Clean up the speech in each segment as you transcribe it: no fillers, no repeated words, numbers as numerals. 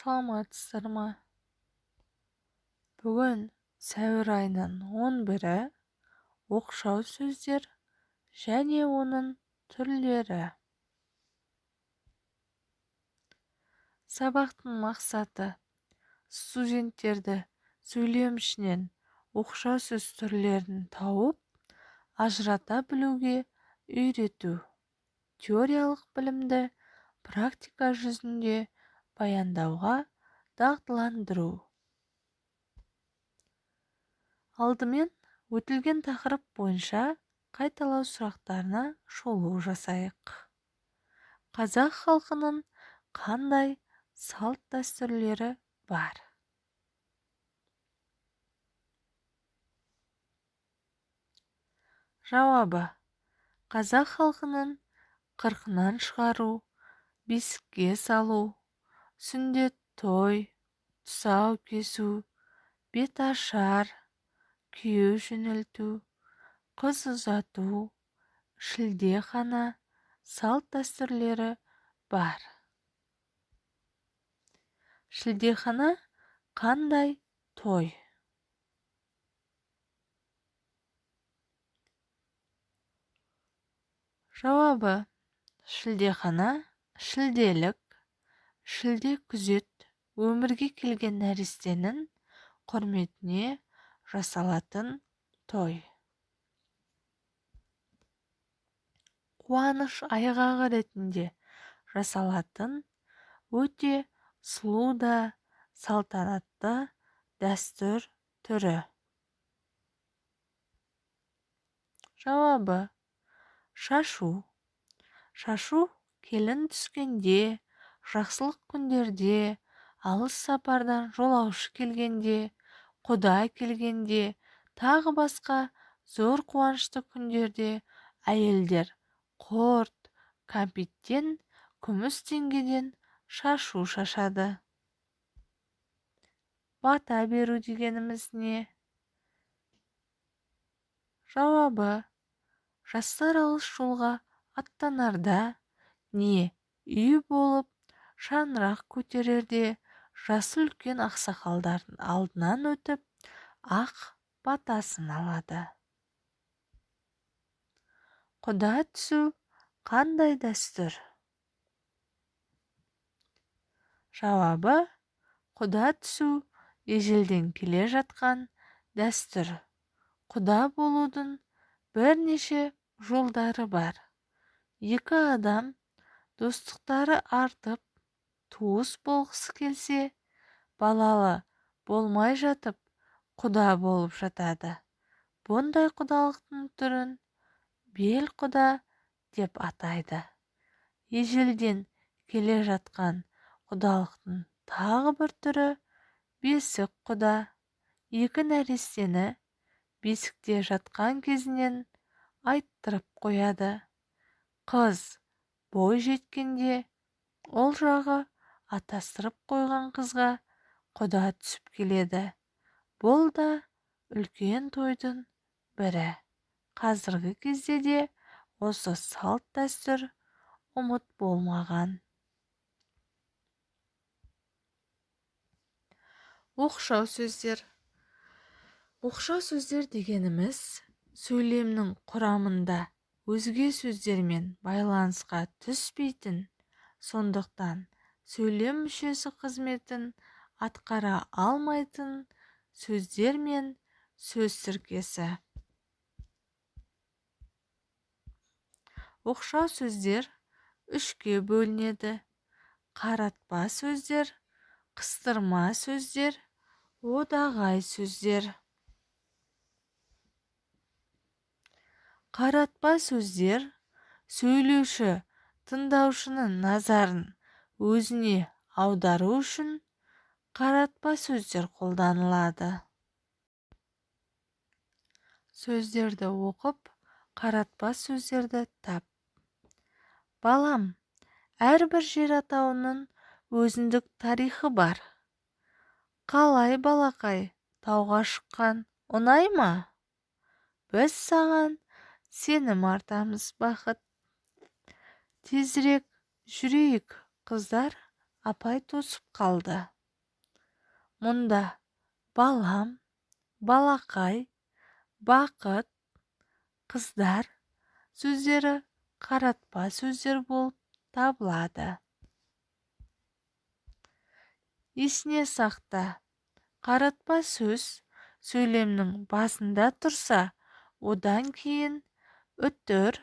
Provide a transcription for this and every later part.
саламатсыздар ма? Бүгін сәуір айының 11-і, оқшау сөздер және оның түрлері. Сабақтың мақсаты студенттерді сөйлем ішінен оқшау сөз түрлерін тауып, ажырата білуге үйрету. Теориялық білімді практика жүзінде баяндауға дағдыландыру. Алдымен өтілген тақырып бойынша қайталау сұрақтарына шолу жасайық. Қазақ халқының қандай салт дәстүрлері бар? Жауабы: қазақ халқының қырқынан шығару, бесікке салу, сүндет той, тұсау кесу, беташар, күйеу жөнелту, қыз ұзату, шілдехана салт дәстүрлері бар. Шілдехана қандай той? Жауабы: шілдехана шілделік, шілде күзет өмірге келген нәрестенің құрметіне жасалатын той. Қуаныш айғағы ретінде жасалатын өте сұлу да салтанатты дәстүр түрі. Жауабы: шашу. Шашу келін түскенде, жақсылық күндерде, алыс сапардан жолаушы келгенде, құда келгенде, тағы басқа зор қуанышты күндерде әйелдер құрт, кәмпиттен, күміс теңгеден шашу шашады. Бата беру дегеніміз не? Жауабы: жастар алыс жолға аттанарда не үй болып шаңырақ көтерерде жасы үлкен ақсақалдардың алдынан өтіп ақ батасын алады. Құда түсу қандай дәстүр? Жауабы: құда түсу ежелден келе жатқан дәстүр. Құда болудың бірнеше жолдары бар. Екі адам достықтары артып, туыс болғысы келсе, балалы болмай жатып, құда болып жатады. Бұндай құдалықтың түрін бел құда деп атайды. Ежелден келе жатқан құдалықтың тағы бір түрі бесік құда. Екі нәрестені бесікте жатқан кезінен айттырып қояды. Қыз бой жеткенде, ол жағы атастырып қойған қызға құда түсіп келеді. Бұл да үлкен тойдың бірі. Қазіргі кезде де осы салт дәстүр ұмыт болмаған. Оқшау сөздер. Оқшау сөздер дегеніміз сөйлемнің құрамында өзге сөздермен байланысқа түспейтін, сондықтан сөйлем мүшесі қызметін атқара алмайтын сөздер мен сөз тіркесі. Оқшау сөздер үшке бөлінеді: қаратпа сөздер, қыстырма сөздер, одағай сөздер. Қаратпа сөздер сөйлеуші тыңдаушының назарын өзіне аудару үшін қаратпа сөздер қолданылады. Сөздерді оқып, қаратпа сөздерді тап. Балам, әрбір жер атауының өзіндік тарихы бар. Қалай балақай, тауға шыққан ұнай ма? Біз саған сенім артамыз бақыт. Тезірек жүрейік, қыздар, апай тосып қалды. Мұнда балам, балақай, бақыт, қыздар сөздері қаратпа сөздер болып табылады. Есіне сақта, қаратпа сөз сөйлемнің басында тұрса, одан кейін үтір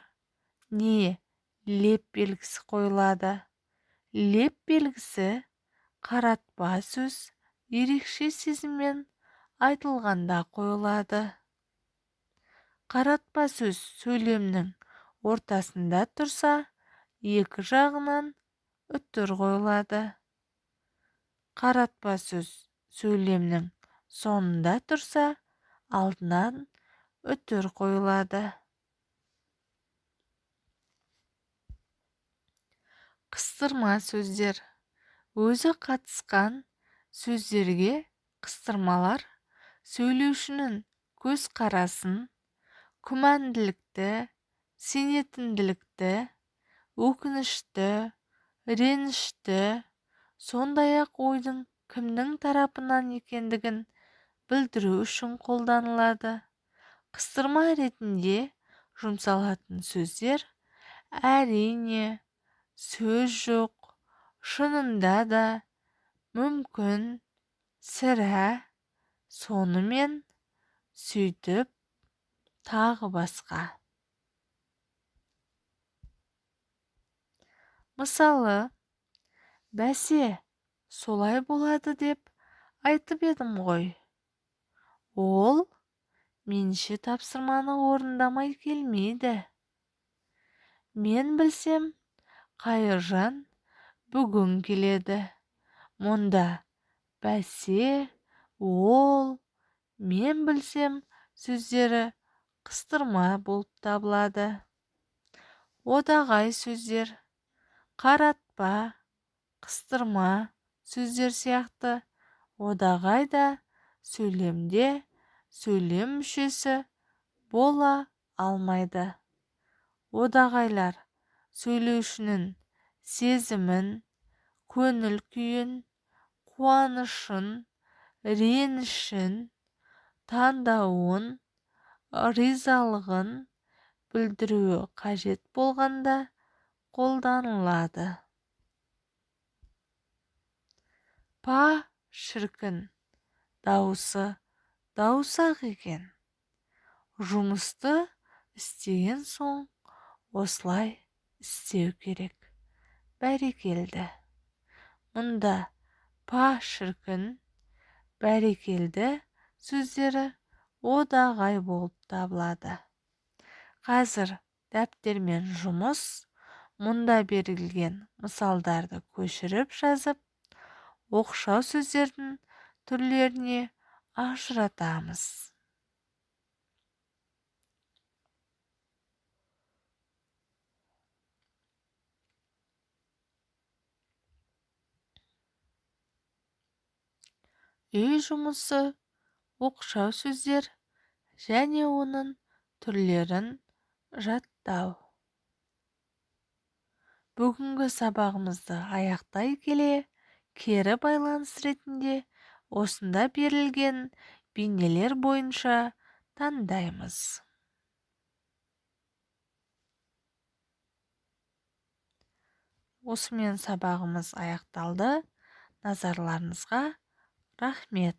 не леп белгісі қойылады. Леп белгісі қаратпа сөз ерекше сезіммен айтылғанда қойылады. Қаратпа сөз сөйлемнің ортасында тұрса, екі жағынан үтір қойылады. Қаратпа сөз сөйлемнің соңында тұрса, алдынан үтір қойылады. Қыстырма сөздер. Өзі қатысқан сөздерге қыстырмалар сөйлеушінің көзқарасын, күмәнділікті, сенетінділікті, өкінішті, ренішті, сондай-ақ ойдың кімнің тарапынан екендігін білдіру үшін қолданылады. Қыстырма ретінде жұмсалатын сөздер әрине, сөз жоқ, шынында да, мүмкін, сірә, сонымен, сөйтіп, тағы басқа. Мысалы, бәсе, солай болады деп айтып едім ғой. Ол менше тапсырманы орындамай келмейді. Мен білсем, Қайыржан бүгін келеді. Мұнда бәсе, ол, мен білсем сөздері қыстырма болып табылады. Одағай сөздер, қаратпа, қыстырма сөздер сияқты одағай да сөйлемде сөйлем мүшесі бола алмайды. Одағайлар сөйлеушінің сезімін, көңіл күйін, қуанышын, ренішін, таңдауын, ризалығын білдіруі қажет болғанда қолданылады. Па шіркін, дауысы дауыс-ақ екен. Жұмысты істеген соң осылай істеу керек. Бәрекелді. Мұнда па шіркін, бәрекелді сөздері одағай болып табылады. Қазір дәптермен жұмыс, мұнда берілген мысалдарды көшіріп жазып, оқшау сөздердің түрлеріне ажыратамыз. Үй жұмысы, оқшау сөздер және оның түрлерін жаттау. Бүгінгі сабағымызды аяқтай келе, кері байланыс ретінде осында берілген бейнелер бойынша таңдаймыз. Осымен сабағымыз аяқталды. Назарларыңызға рахмет.